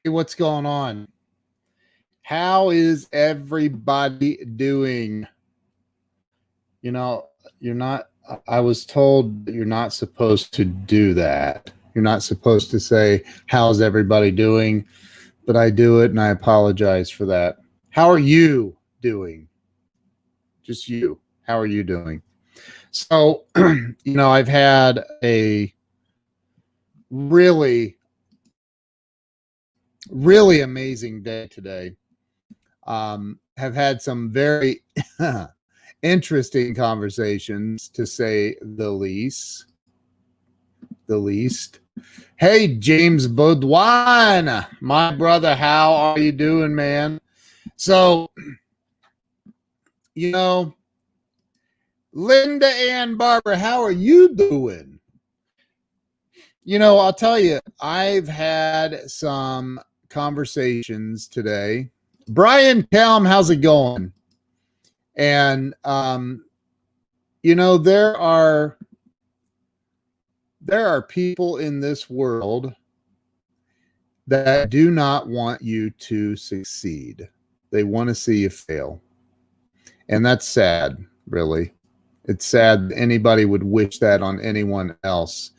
Hey, what's going on? How is everybody doing? You know, you're not, I was told that you're not supposed to do that. You're not supposed to say, how's everybody doing? But I do it and I apologize for that. How are you doing? Just you. How are you doing? So, I've had a really, really amazing day today. Have had some very interesting conversations, to say the least. Hey, James Baudouin, my brother, how are you doing, man? So, you know, Linda Ann Barber, how are you doing? I'll tell you, I've had some conversations today. Brian Kelm, how's it going? And there are people in this world that do not want you to succeed. They want to see you fail. And that's sad, really. It's sad that anybody would wish that on anyone else.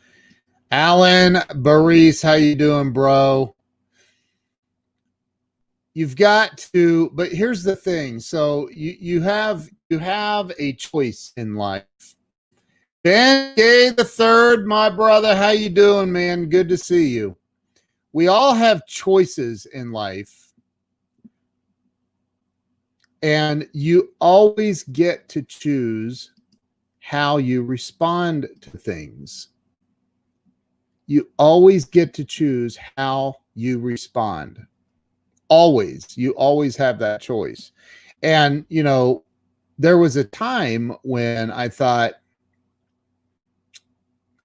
Alan Baris, how you doing, bro? You've got to, but here's the thing. So you have a choice in life. Ben Gay the Third, my brother, how you doing, man? Good to see you. We all have choices in life, and you always get to choose how you respond to things. You always get to choose how you respond. Always. You always have that choice. And, there was a time when I thought,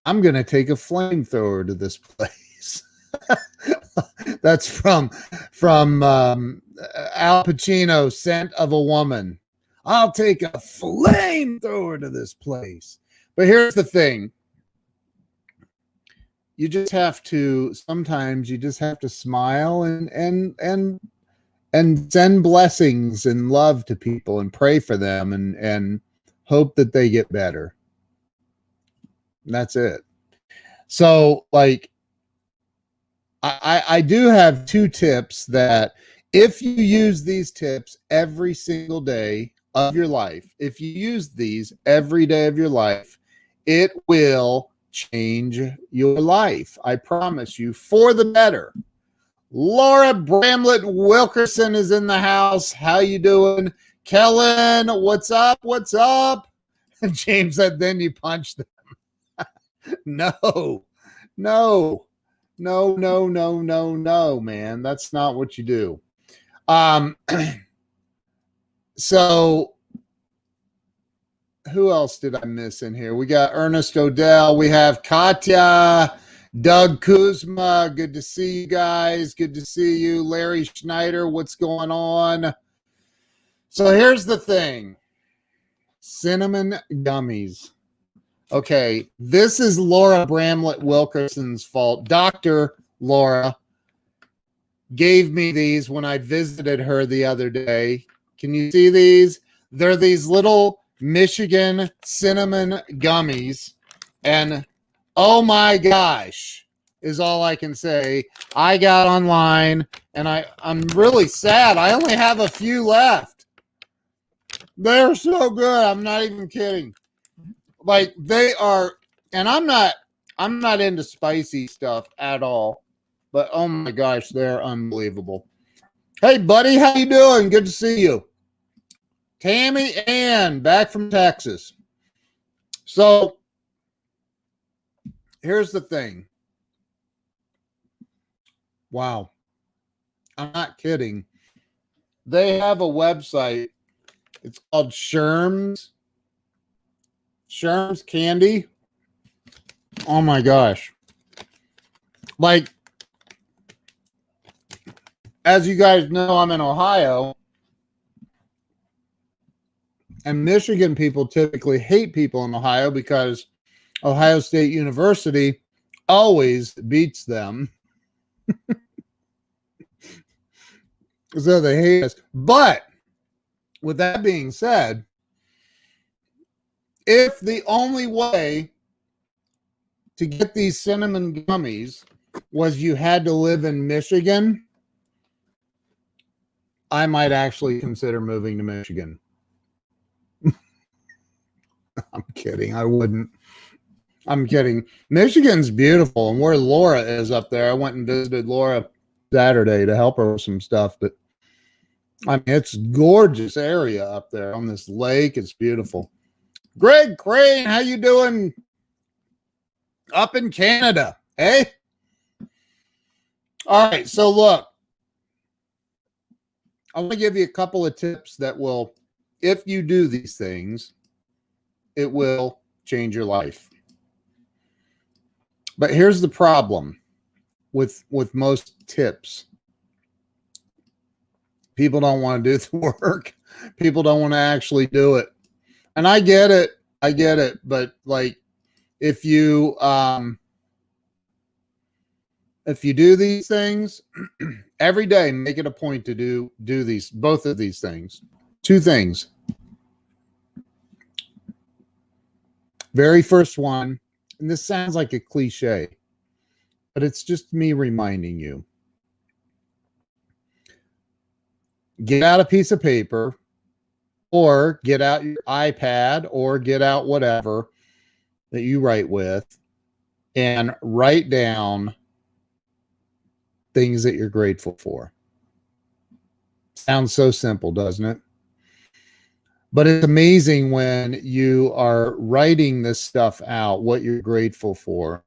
I'm going to take a flamethrower to this place. That's from Al Pacino, Scent of a Woman. I'll take a flamethrower to this place. But here's the thing. Sometimes you just have to smile and send blessings and love to people and pray for them and hope that they get better. That's it. So, I do have 2 tips that if you use these tips every single day of your life, if you use these every day of your life, it will change your life. I promise you, for the better. Laura Bramlett Wilkerson is in the house. How you doing? Kellen, what's up? What's up? James said, then you punch them. No, man. That's not what you do. So who else did I miss in here? We got Ernest Odell. We have Katya, Doug Kuzma. Good to see you guys. Good to see you. Larry Schneider, what's going on? So here's the thing. Cinnamon gummies. Okay, this is Laura Bramlett Wilkerson's fault. Dr. Laura gave me these when I visited her the other day. Can you see these? They're these little Michigan cinnamon gummies. And oh my gosh, is all I can say. I got online and I'm really sad. I only have a few left. They're so good. I'm not even kidding. They are, and I'm not into spicy stuff at all, but oh my gosh, they're unbelievable. Hey buddy, how you doing? Good to see you. Tammy Ann, back from Texas. So here's the thing. Wow. I'm not kidding. They have a website. It's called Sherm's Candy. Oh my gosh. As you guys know, I'm in Ohio. And Michigan people typically hate people in Ohio because Ohio State University always beats them. So they hate us. But with that being said, if the only way to get these cinnamon gummies was you had to live in Michigan, I might actually consider moving to Michigan. I'm kidding. I wouldn't. I'm kidding. Michigan's beautiful, and where Laura is up there, I went and visited Laura Saturday to help her with some stuff, but I mean, it's gorgeous area up there on this lake. It's beautiful. Greg Crane, how you doing up in Canada? Hey? All right, so look, I want to give you a couple of tips that will, if you do these things, it will change your life. But here's the problem with most tips. People don't want to do the work. People don't want to actually do it. And I get it. But like, if you do these things every day, make it a point to do these, both of these things. Two things. Very first one, and this sounds like a cliche, but it's just me reminding you. Get out a piece of paper, or get out your iPad, or get out whatever that you write with, and write down things that you're grateful for. Sounds so simple, doesn't it? But it's amazing when you are writing this stuff out, what you're grateful for.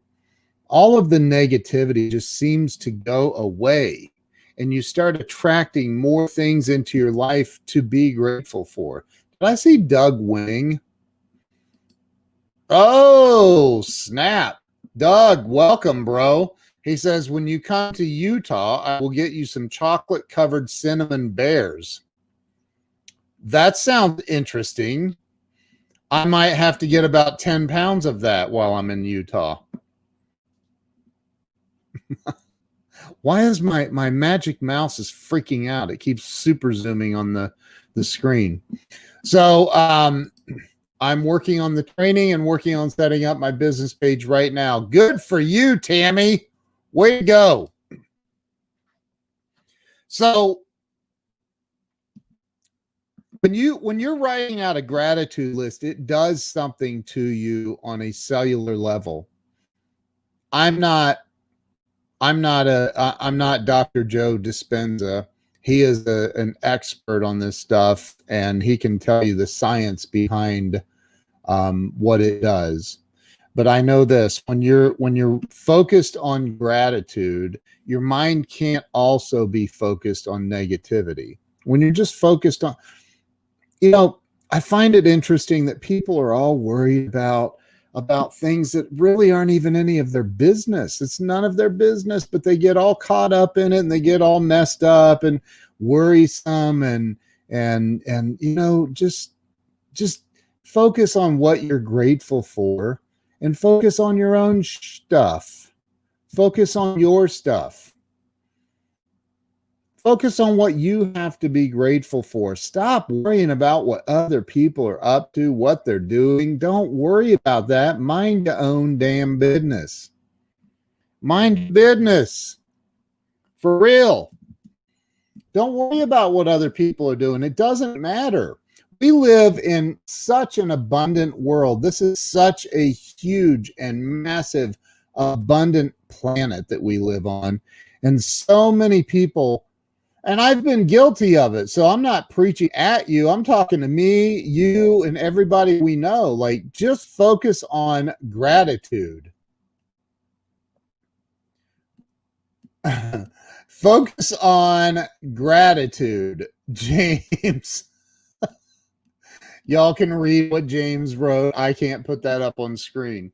All of the negativity just seems to go away, and you start attracting more things into your life to be grateful for. Did I see Doug winning? Oh, snap. Doug, welcome, bro. He says, when you come to Utah, I will get you some chocolate-covered cinnamon bears. That sounds interesting. I might have to get about 10 pounds of that while I'm in Utah. Why is my magic mouse is freaking out? It keeps super zooming on the screen. So I'm working on the training and working on setting up my business page right now. Good for you, Tammy. Way to go. So when you're writing out a gratitude list, it does something to you on a cellular level. I'm not Dr. Joe Dispenza. He is an expert on this stuff, and he can tell you the science behind what it does. But I know this: when you're focused on gratitude, your mind can't also be focused on negativity. When you're just focused on, I find it interesting that people are all worried about things that really aren't even any of their business. It's none of their business, but they get all caught up in it, and they get all messed up and worrisome, and just focus on what you're grateful for, and focus on your own stuff. Focus on your stuff. Focus on what you have to be grateful for. Stop worrying about what other people are up to, what they're doing. Don't worry about that. Mind your own damn business. Mind business. For real. Don't worry about what other people are doing. It doesn't matter. We live in such an abundant world. This is such a huge and massive, abundant planet that we live on. And so many people, and I've been guilty of it. So I'm not preaching at you. I'm talking to me, you, and everybody we know. Like, just focus on gratitude. Focus on gratitude, James. Y'all can read what James wrote. I can't put that up on screen.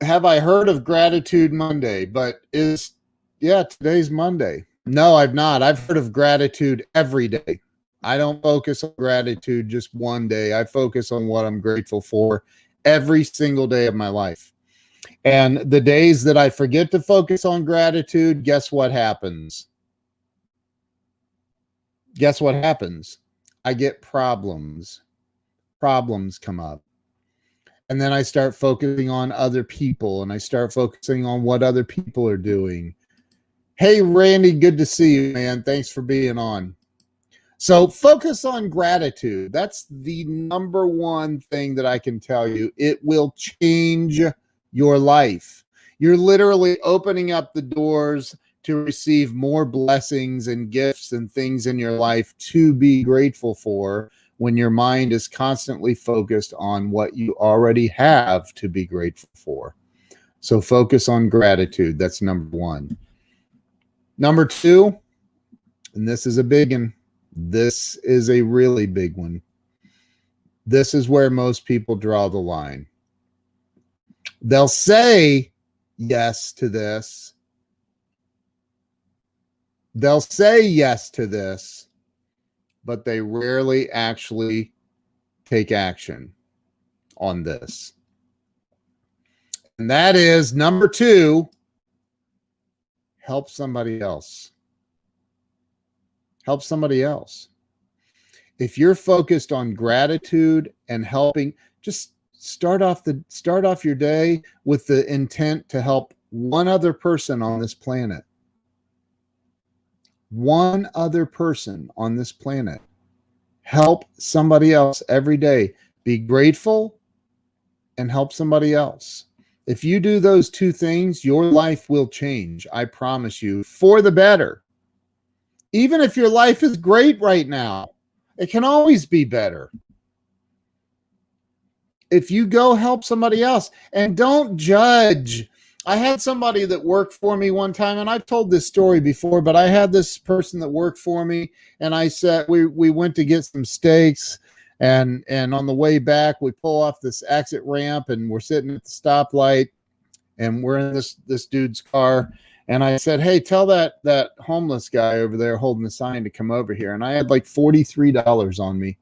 Have I heard of Gratitude Monday? But today's Monday. No, I've not. I've heard of gratitude every day. I don't focus on gratitude just one day. I focus on what I'm grateful for every single day of my life. And the days that I forget to focus on gratitude, guess what happens? guess what happens? I get problems. Problems come up. And then I start focusing on other people, and I start focusing on what other people are doing. Hey, Randy, good to see you, man. Thanks for being on. So focus on gratitude. That's the number one thing that I can tell you. It will change your life. You're literally opening up the doors to receive more blessings and gifts and things in your life to be grateful for when your mind is constantly focused on what you already have to be grateful for. So focus on gratitude. That's number one. Number two, and this is a big one. This is a really big one. This is where most people draw the line. They'll say yes to this. They'll say yes to this, but they rarely actually take action on this. And that is number two, help somebody else. Help somebody else. If you're focused on gratitude and helping, just start off your day with the intent to help one other person on this planet. One other person on this planet. Help somebody else every day. Be grateful and help somebody else. If you do those two things, your life will change. I promise you, for the better. Even if your life is great right now, it can always be better. If you go help somebody else, and don't judge. I had somebody that worked for me one time, and I've told this story before, but I had this person that worked for me, and I said, we went to get some steaks, and on the way back, we pull off this exit ramp, and we're sitting at the stoplight, and we're in this dude's car. And I said, hey, tell that homeless guy over there holding the sign to come over here. And I had like $43 on me.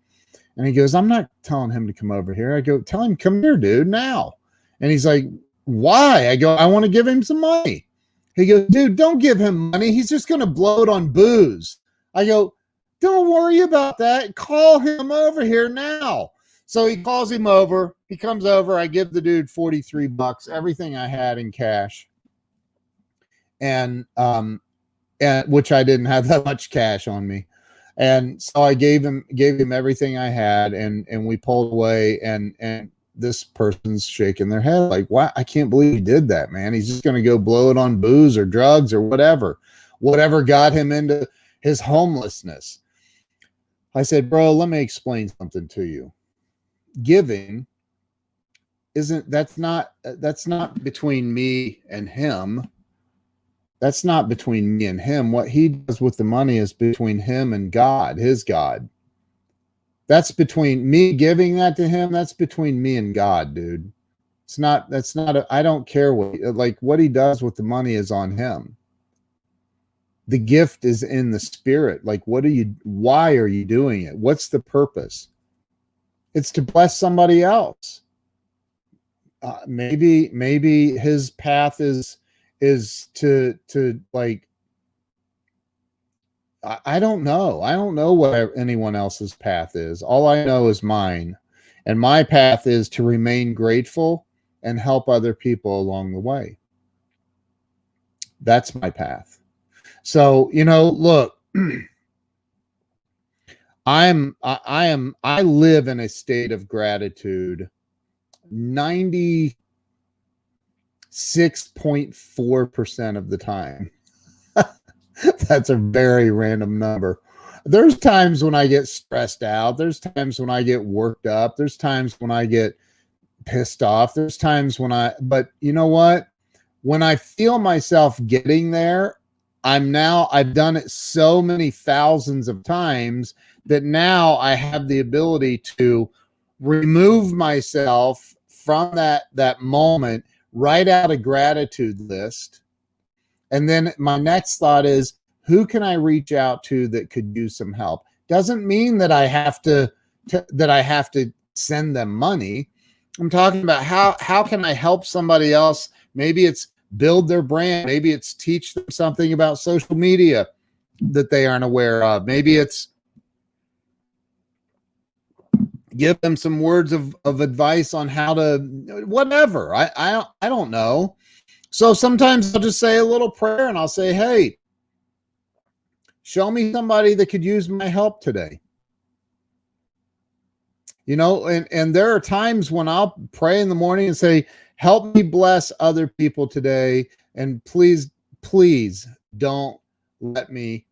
And he goes, I'm not telling him to come over here. I go, tell him, come here, dude, now. And he's like, why? I go, I want to give him some money. He goes, dude, don't give him money. He's just going to blow it on booze. I go, don't worry about that. Call him over here now. So he calls him over. He comes over. I give the dude $43, everything I had in cash. And which I didn't have that much cash on me. And so I gave him everything I had, and we pulled away, and this person's shaking their head like, "Wow, I can't believe he did that, man. He's just going to go blow it on booze or drugs or whatever got him into his homelessness." I said, "Bro, let me explain something to you. Giving that's not between me and him. That's not between me and him. What he does with the money is between him and God, his God. That's between me giving that to him. That's between me and God, dude. I don't care what he does with the money is on him. The gift is in the spirit. Like, why are you doing it? What's the purpose? It's to bless somebody else. Maybe his path is to like, I don't know. I don't know what anyone else's path is. All I know is mine. And my path is to remain grateful and help other people along the way. That's my path. So, look, I live in a state of gratitude 96.4% of the time. That's a very random number. There's times when I get stressed out. There's times when I get worked up. There's times when I get pissed off. There's times but you know what? When I feel myself getting there, I've done it so many thousands of times that now I have the ability to remove myself from that moment, write out a gratitude list. And then my next thought is, who can I reach out to that could use some help? Doesn't mean that I have to send them money. I'm talking about how can I help somebody else? Maybe it's build their brand. Maybe it's teach them something about social media that they aren't aware of. Maybe it's give them some words of advice on how to whatever. I don't know. So sometimes I'll just say a little prayer and I'll say, hey, show me somebody that could use my help today. You know, and there are times when I'll pray in the morning and say, help me bless other people today. And please, please don't let me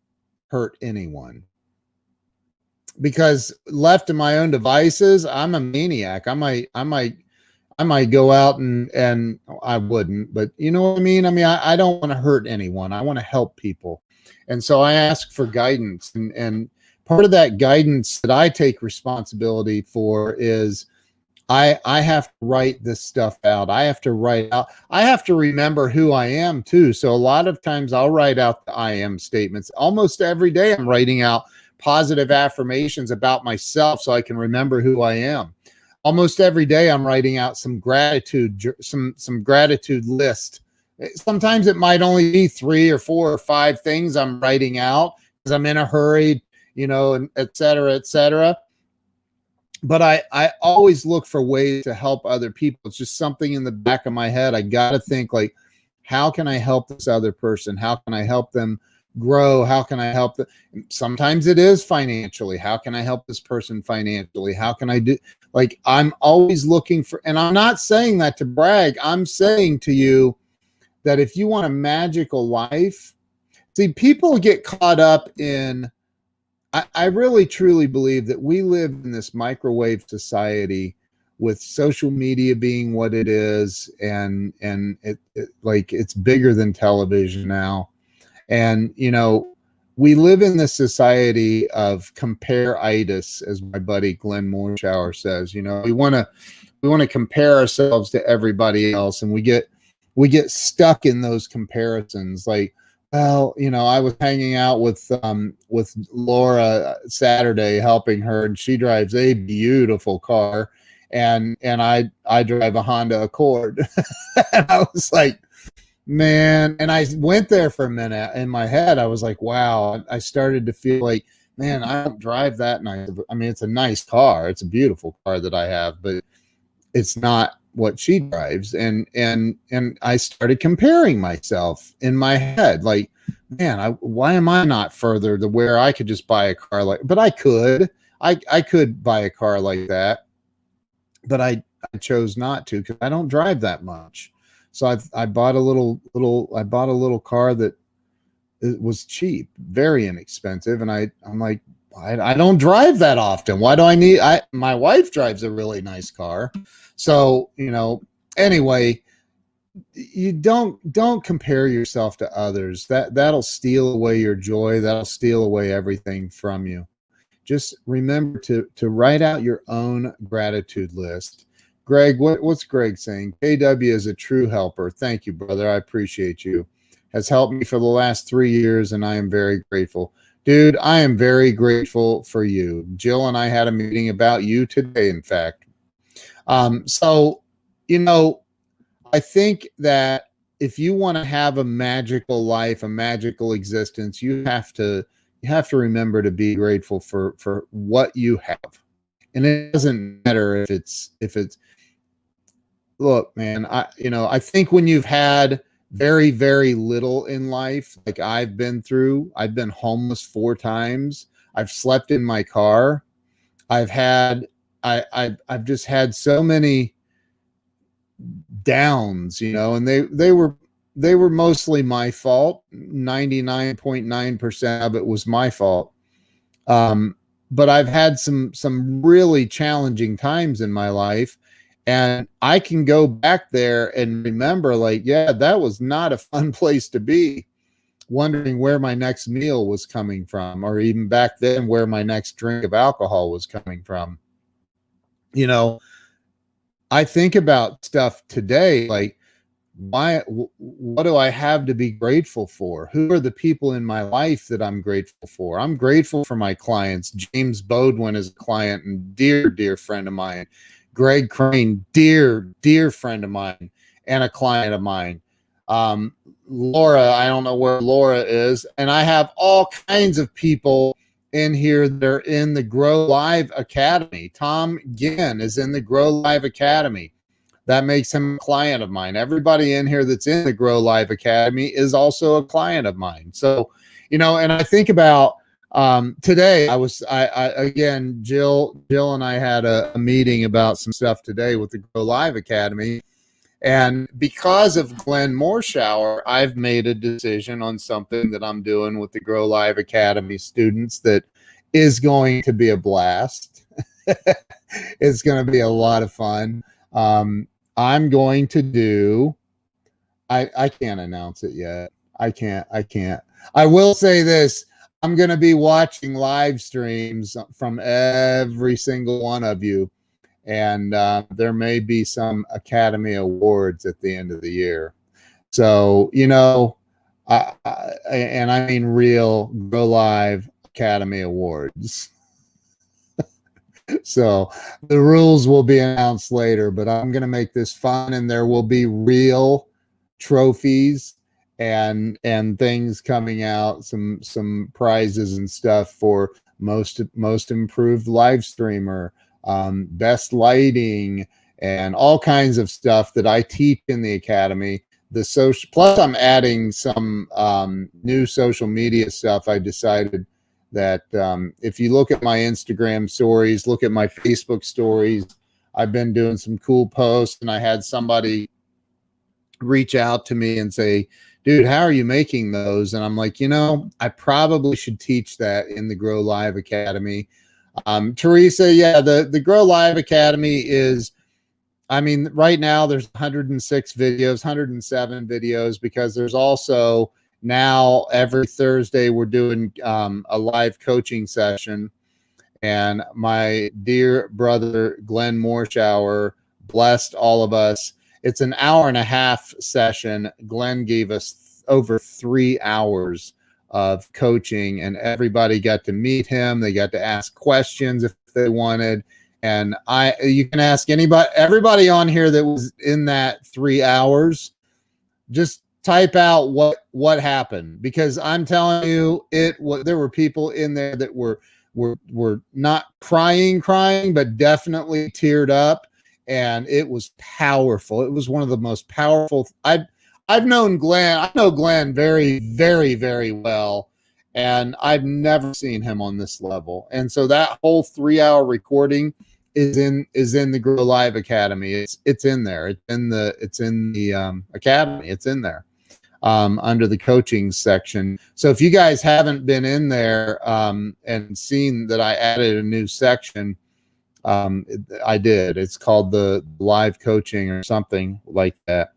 hurt anyone. Because left to my own devices, I'm a maniac. I might go out and I wouldn't, but you know what I mean? I don't want to hurt anyone. I want to help people. And so I ask for guidance, and part of that guidance that I take responsibility for is I have to write this stuff out. I have to remember who I am too. So a lot of times I'll write out the I am statements. Almost every day I'm writing out positive affirmations about myself so I can remember who I am. Almost every day I'm writing out some gratitude list. Sometimes it might only be 3 or 4 or 5 things I'm writing out because I'm in a hurry, you know, and et cetera, et cetera. But I always look for ways to help other people. It's just something in the back of my head. I got to think like, how can I help this other person? How can I help them grow? How can I help them? Sometimes it is financially. How can I help this person financially? How can I do, like, I'm always looking for, and I'm not saying that to brag. I'm saying to you that if you want a magical life, see, people get caught up in, I really truly believe that we live in this microwave society with social media being what it is, and it like it's bigger than television now. And you know, we live in this society of compare-itis, as my buddy Glenn Morshower says. You know, we want to compare ourselves to everybody else, and we get stuck in those comparisons. Like, well, you know, I was hanging out with Laura Saturday, helping her, and she drives a beautiful car, and I drive a Honda Accord. And I was like, man, and I went there for a minute in my head. I was like, wow. I started to feel like, man, I don't drive that nice. I mean, it's a nice car. It's a beautiful car that I have, but it's not what she drives. And I started comparing myself in my head. Like, man, why am I not further to where I could just buy a car like, but I could buy a car like that, but I chose not to because I don't drive that much. So I bought a little car that it was cheap, very inexpensive. And I'm like, I don't drive that often. Why do I need, my wife drives a really nice car. So, you know, anyway, you don't compare yourself to others. That'll steal away your joy. That'll steal away everything from you. Just remember to write out your own gratitude list. Greg, what's Greg saying? KW is a true helper. Thank you, brother. I appreciate you. Has helped me for the last 3 years, and I am very grateful. Dude, I am very grateful for you. Jill and I had a meeting about you today, in fact. So, you know, I think that if you want to have a magical life, a magical existence, you have to remember to be grateful for what you have. And it doesn't matter if it's look, man, I think when you've had very, very little in life, like I've been homeless 4 times. I've slept in my car. I've just had so many downs, you know, and they were mostly my fault. 99.9% of it was my fault. But I've had some really challenging times in my life, and I can go back there and remember, like, yeah, that was not a fun place to be, wondering where my next meal was coming from, or even back then where my next drink of alcohol was coming from. You know, I think about stuff today, like, what do I have to be grateful for? Who are the people in my life that I'm grateful for? I'm grateful for my clients. James Bodwin is a client and dear friend of mine. Greg Crane, dear friend of mine and a client of mine. Laura, I don't know where Laura is. And I have all kinds of people in here that are in the Grow Live Academy. Tom Ginn is in the Grow Live Academy. That makes him a client of mine. Everybody in here that's in the Grow Live Academy is also a client of mine. So, you know, and I think about today, I again, Jill and I had a meeting about some stuff today with the Grow Live Academy. And because of Glenn Morshower, I've made a decision on something that I'm doing with the Grow Live Academy students that is going to be a blast. It's going to be a lot of fun. I'm going to do, I can't announce it yet. I can't. I will say this. I'm going to be watching live streams from every single one of you. And there may be some Academy Awards at the end of the year. So, you know, and I mean real Grow Live Academy Awards. So the rules will be announced later, but I'm going to make this fun, and there will be real trophies and things coming out, some prizes and stuff for most improved live streamer, best lighting, and all kinds of stuff that I teach in the academy. The social, plus I'm adding some new social media stuff. I decided that if you look at my Instagram stories, look at my Facebook stories, I've been doing some cool posts, and I had somebody reach out to me and say, dude, how are you making those? And I'm like, you know, I probably should teach that in the Grow Live Academy. Teresa, yeah, the Grow Live Academy is, I mean, right now there's 106 videos, 107 videos, because there's also now every Thursday we're doing a live coaching session. And my dear brother, Glenn Morshower, blessed all of us. It's an hour and a half session. Glenn gave us over 3 hours of coaching, and everybody got to meet him. They got to ask questions if they wanted. And you can ask everybody on here that was in that 3 hours, just type out what happened, because I'm telling you, there were people in there that were not crying, but definitely teared up, and it was powerful. It was one of the most powerful. I've known Glenn. I know Glenn very, very, very well, and I've never seen him on this level. And so that whole 3-hour recording is in the Grow Live Academy. It's in there. It's in the academy. It's in there under the coaching section. So if you guys haven't been in there and seen that I added a new section, I did. It's called the live coaching or something like that.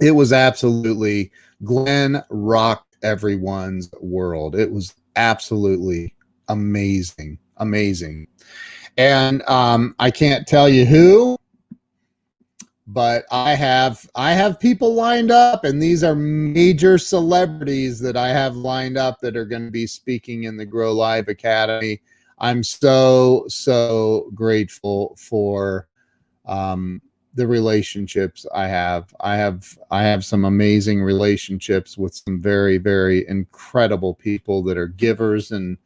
It was absolutely, Glenn rocked everyone's world. It was absolutely amazing. And I can't tell you who, but I have people lined up, and these are major celebrities that I have lined up that are going to be speaking in the Grow Live Academy. I'm so grateful for the relationships I have. I have some amazing relationships with some very, very incredible people that are givers and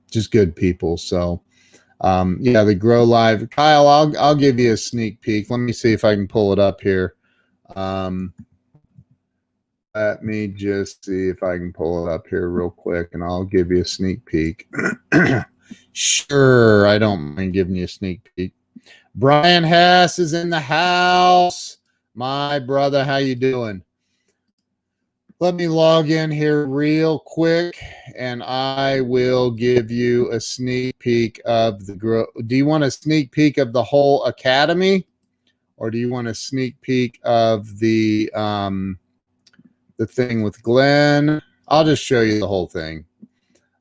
just good people. So yeah, the Grow Live. Kyle, I'll give you a sneak peek. Let me see if I can pull it up here. Let me just see if I can pull it up here real quick, and I'll give you a sneak peek. Sure, I don't mind giving you a sneak peek. Brian Hess is in the house. My brother, how you doing? Let me log in here real quick, and I will give you a sneak peek of the Grow. Do you want a sneak peek of the whole academy, or do you want a sneak peek of the thing with Glenn? I'll just show you the whole thing.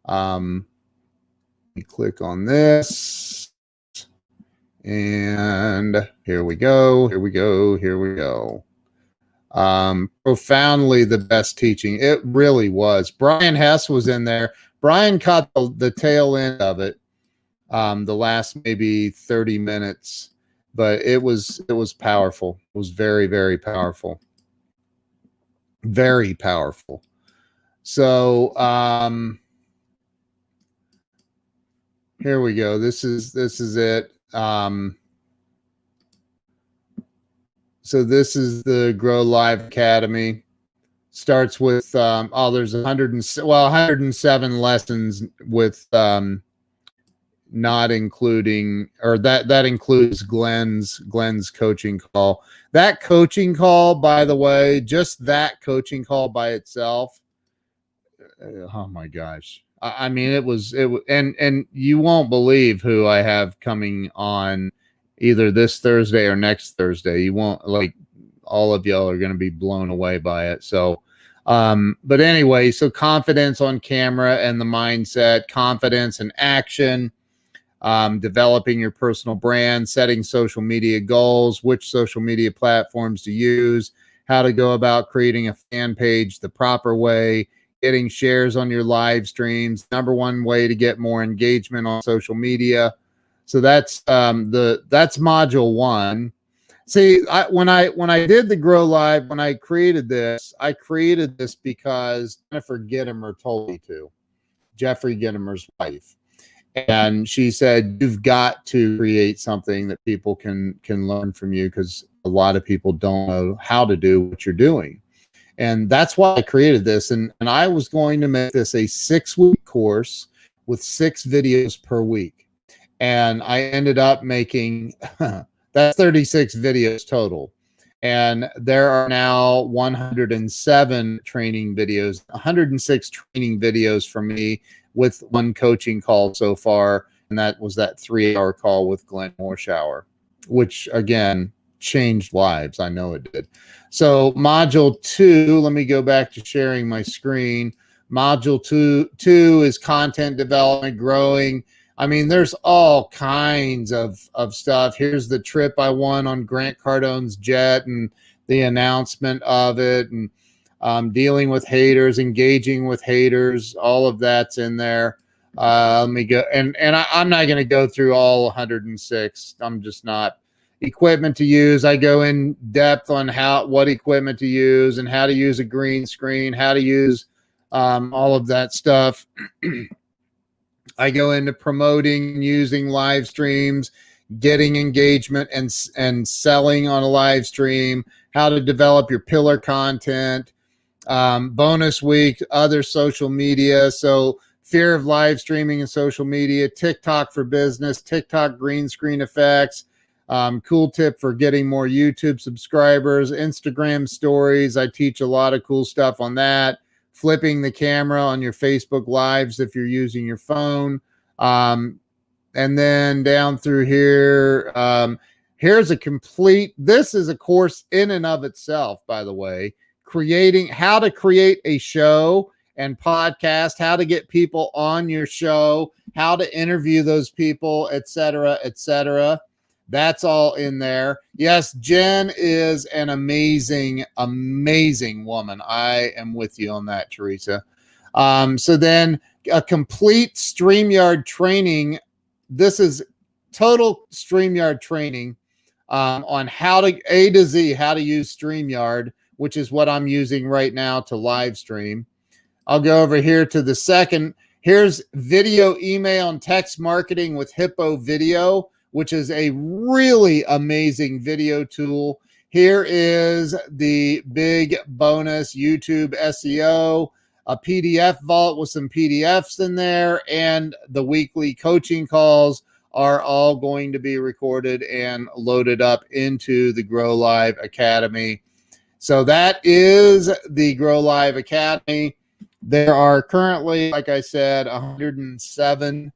Let me click on this, and here we go. Profoundly the best teaching. It really was. Brian Hess was in there. Brian caught the tail end of it, the last maybe 30 minutes, but it was powerful. It was very, very powerful. Very powerful. So here we go. This is it. So this is the Grow Live Academy. Starts with there's 107 lessons with not including, or that includes Glenn's coaching call. That coaching call, by the way, just that coaching call by itself, oh my gosh. I mean, it was and you won't believe who I have coming on either this Thursday or next Thursday. You won't, like, all of y'all are going to be blown away by it. So but anyway, so confidence on camera and the mindset, confidence and action, developing your personal brand, setting social media goals, which social media platforms to use, how to go about creating a fan page the proper way, getting shares on your live streams, number one way to get more engagement on social media. So that's that's module 1. See, when I did the Grow Live, when I created this because Jennifer Gittimer told me to, Jeffrey Gittimer's wife. And she said, you've got to create something that people can learn from you, because a lot of people don't know how to do what you're doing. And that's why I created this. And I was going to make this a 6-week course with 6 videos per week. And I ended up making, that's 36 videos total. And there are now 107 training videos, 106 training videos from me with 1 coaching call so far. And that was that 3-hour call with Glenn Morshower, which again changed lives. I know it did. So module 2, let me go back to sharing my screen. Module 2 is content development, growing. I mean, there's all kinds of stuff. Here's the trip I won on Grant Cardone's jet and the announcement of it, and dealing with haters, engaging with haters, all of that's in there. Let me go, and I'm not going to go through all 106. I'm just not. Equipment to use. I go in depth on what equipment to use and how to use a green screen, how to use all of that stuff. I go into promoting, using live streams, getting engagement and selling on a live stream, how to develop your pillar content, bonus week, other social media. So fear of live streaming and social media, TikTok for business, TikTok green screen effects, cool tip for getting more YouTube subscribers, Instagram stories. I teach a lot of cool stuff on that. Flipping the camera on your Facebook Lives if you're using your phone. And then down through here, here's this is a course in and of itself, by the way, how to create a show and podcast, how to get people on your show, how to interview those people, etc., etc. That's all in there. Yes, Jen is an amazing, amazing woman. I am with you on that, Teresa. So then a complete StreamYard training. This is total StreamYard training on how to A to Z, how to use StreamYard, which is what I'm using right now to live stream. I'll go over here to the second. Here's video, email, and text marketing with Hippo Video, which is a really amazing video tool. Here is the big bonus YouTube SEO, a PDF vault with some PDFs in there, and the weekly coaching calls are all going to be recorded and loaded up into the Grow Live Academy. So that is the Grow Live Academy. There are currently, like I said, 107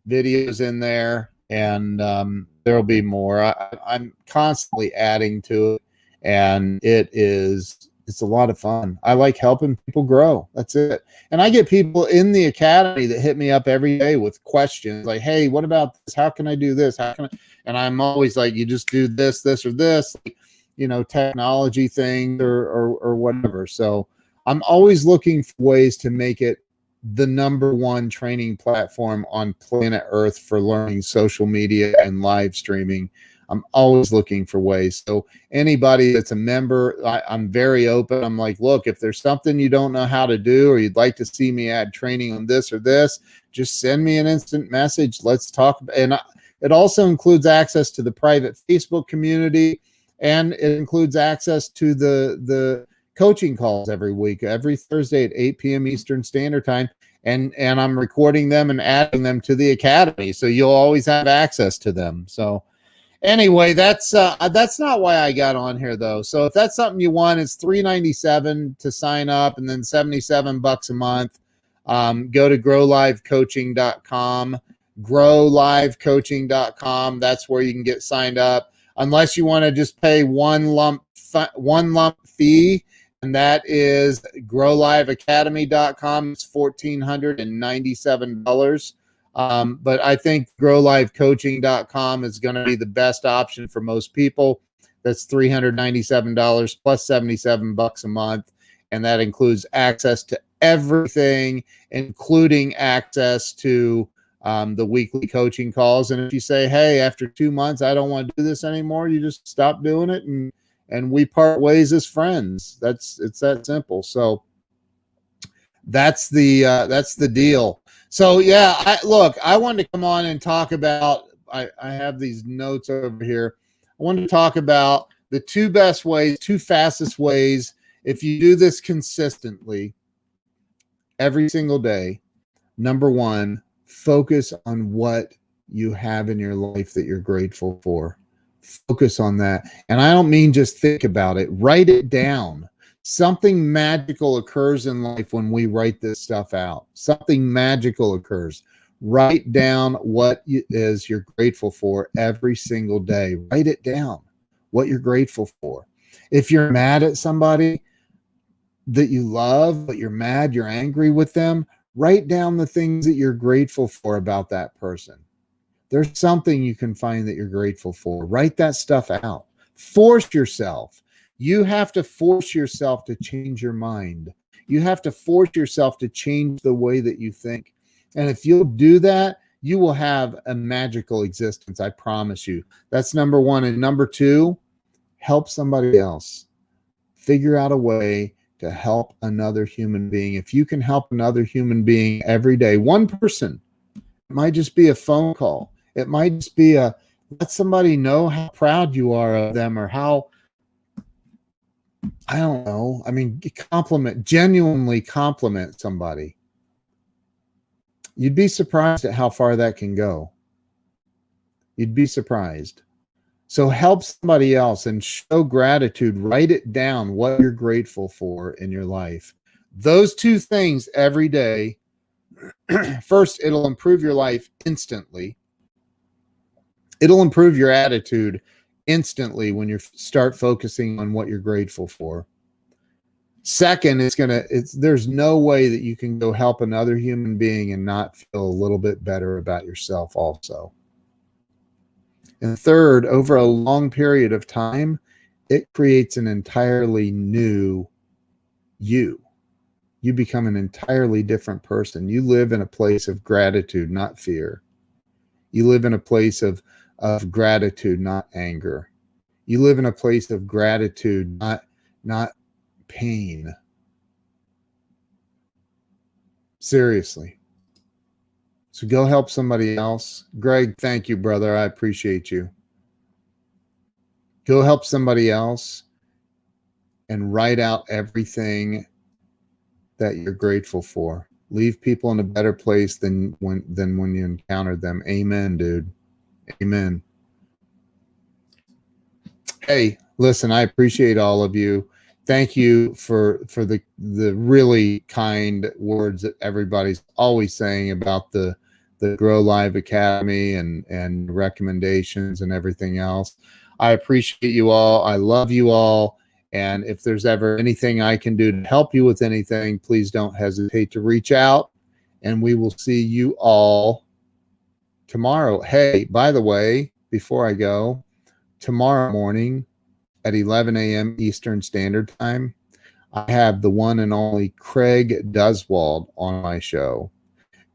videos in there. And there'll be more. I'm constantly adding to it, and it's a lot of fun. I like helping people grow. That's it. And I get people in the academy that hit me up every day with questions like, hey, what about this? How can I do this? How can I? And I'm always like, you just do this, or this, technology thing or whatever. So I'm always looking for ways to make it the #1 training platform on planet Earth for learning social media and live streaming. I'm always looking for ways. So anybody that's a member, I'm very open. I'm like, look, if there's something you don't know how to do, or you'd like to see me add training on this or this, just send me an instant message. Let's talk. And it also includes access to the private Facebook community, and it includes access to the coaching calls every week, every Thursday at 8 p.m. Eastern Standard Time. And I'm recording them and adding them to the academy, so you'll always have access to them. So anyway, that's not why I got on here though. So if that's something you want, it's $397 to sign up, and then $77 a month. Go to growlivecoaching.com, growlivecoaching.com. That's where you can get signed up, unless you want to just pay one lump fee. And that is growliveacademy.com. It's $1,497. But I think growlivecoaching.com is going to be the best option for most people. That's $397 plus $77 a month. And that includes access to everything, including access to the weekly coaching calls. And if you say, hey, after 2 months, I don't want to do this anymore, you just stop doing it, and we part ways as friends. It's that simple. So that's the deal. So yeah, I wanted to come on and talk about, I have these notes over here. I wanted to talk about the two fastest ways. If you do this consistently every single day, number one, focus on what you have in your life that you're grateful for. Focus on that. And I don't mean just think about it. Write it down. Something magical occurs in life when we write this stuff out. Something magical occurs. Write down what it is you're grateful for every single day. Write it down, what you're grateful for. If you're mad at somebody that you love, but you're mad, you're angry with them, write down the things that you're grateful for about that person. There's something you can find that you're grateful for. Write that stuff out. Force yourself. You have to force yourself to change your mind. You have to force yourself to change the way that you think. And if you'll do that, you will have a magical existence. I promise you. That's number one. And number two, help somebody else. Figure out a way to help another human being. If you can help another human being every day, one person, it might just be a phone call. It might just be let somebody know how proud you are of them, or how, I don't know. I mean, genuinely compliment somebody. You'd be surprised at how far that can go. You'd be surprised. So help somebody else and show gratitude. Write it down, what you're grateful for in your life. Those two things every day. First, it'll improve your life instantly. It'll improve your attitude instantly when you start focusing on what you're grateful for. Second, there's no way that you can go help another human being and not feel a little bit better about yourself also. And third, over a long period of time, it creates an entirely new you. You become an entirely different person. You live in a place of gratitude, not fear. You live in a place of gratitude, not anger. You live in a place of gratitude, not pain. Seriously. So go help somebody else. Greg, thank you, brother. I appreciate you. Go help somebody else and write out everything that you're grateful for. Leave people in a better place than when you encountered them. Amen, dude. Amen. Hey, listen, I appreciate all of you. Thank you for the really kind words that everybody's always saying about the Grow Live Academy and recommendations and everything else. I appreciate you all. I love you all. And if there's ever anything I can do to help you with anything, please don't hesitate to reach out. And we will see you all tomorrow. Hey, by the way, before I go, tomorrow morning at 11 a.m. Eastern Standard Time, I have the one and only Craig Duswald on my show.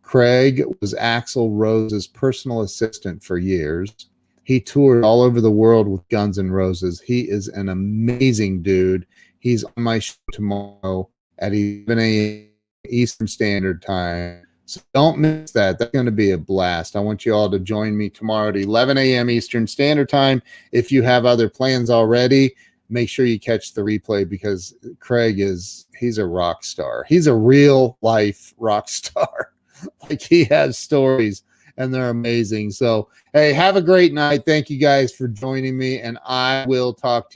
Craig was Axl Rose's personal assistant for years. He toured all over the world with Guns N' Roses. He is an amazing dude. He's on my show tomorrow at 11 a.m. Eastern Standard Time. So don't miss that. That's going to be a blast. I want you all to join me tomorrow at 11 a.m. Eastern Standard Time. If you have other plans already, make sure you catch the replay because Craig he's a rock star. He's a real life rock star. Like he has stories and they're amazing. So, hey, have a great night. Thank you guys for joining me, and I will talk to you.